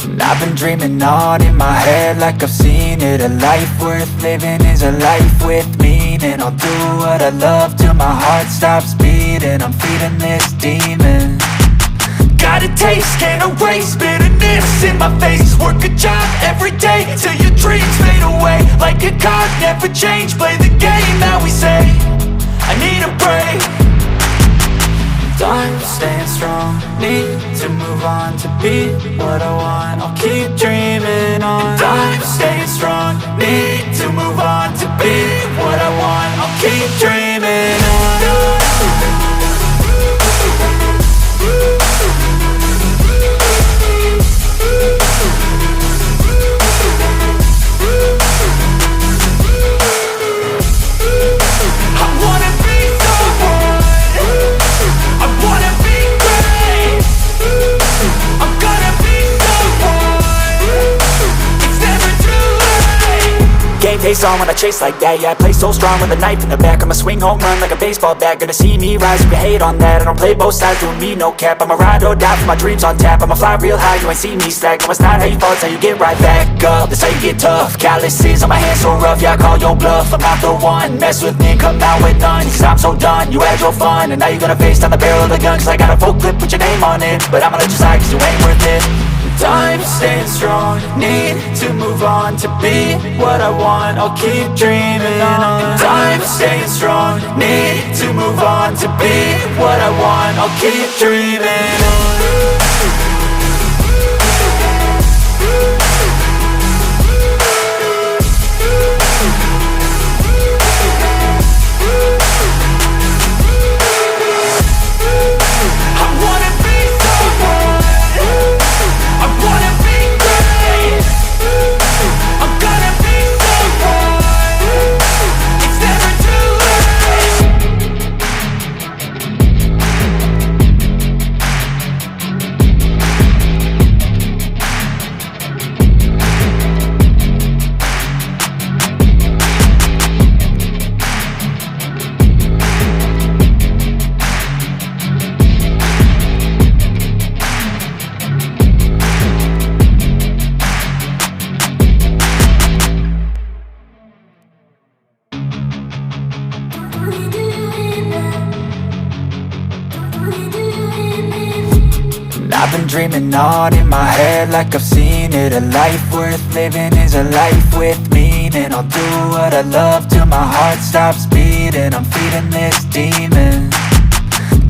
And I've been dreaming on in my head like I've seen it. A life worth living is a life with meaning. I'll do what I love till my heart stops beating. I'm feeding this demon. Got a taste, can't erase bitterness in my face. Work a job every day till your dreams fade away. Like a card, never change, play the game that we say. I need a break. Time staying strong, need to move on to be what I want. I'll keep dreaming on. Time staying strong, need to move on to be what I want. I'll keep dreaming on. Face on when I chase like that. Yeah, I play so strong with a knife in the back. I'ma swing home run like a baseball bat. Gonna see me rise, you can hate on that. I don't play both sides, doing me no cap. I'ma ride or die for my dreams on tap. I'ma fly real high, you ain't see me slack. No, it's not how you fall, it's how you get right back up. That's how you get tough. Calluses on my hands so rough, yeah, I call your bluff. I'm not the one, mess with me, come out with none. Cause I'm so done, you had your fun. And now you're gonna face down the barrel of the gun. Cause I got a full clip with your name on it. But I'ma let you slide cause you ain't worth it. Time staying strong, need to move on to be what I want. I'll keep dreaming on. Time staying strong, need to move on to be what I want. I'll keep dreaming on. I've been dreaming on in my head like I've seen it. A life worth living is a life with meaning. I'll do what I love till my heart stops beating. I'm feeding this demon.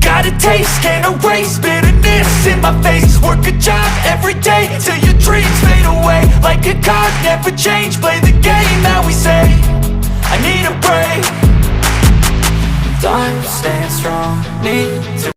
Got a taste, can't erase bitterness in my face. Work a job every day till your dreams fade away. Like a card, never change, play the game that we say. I need a break. Time staying strong, need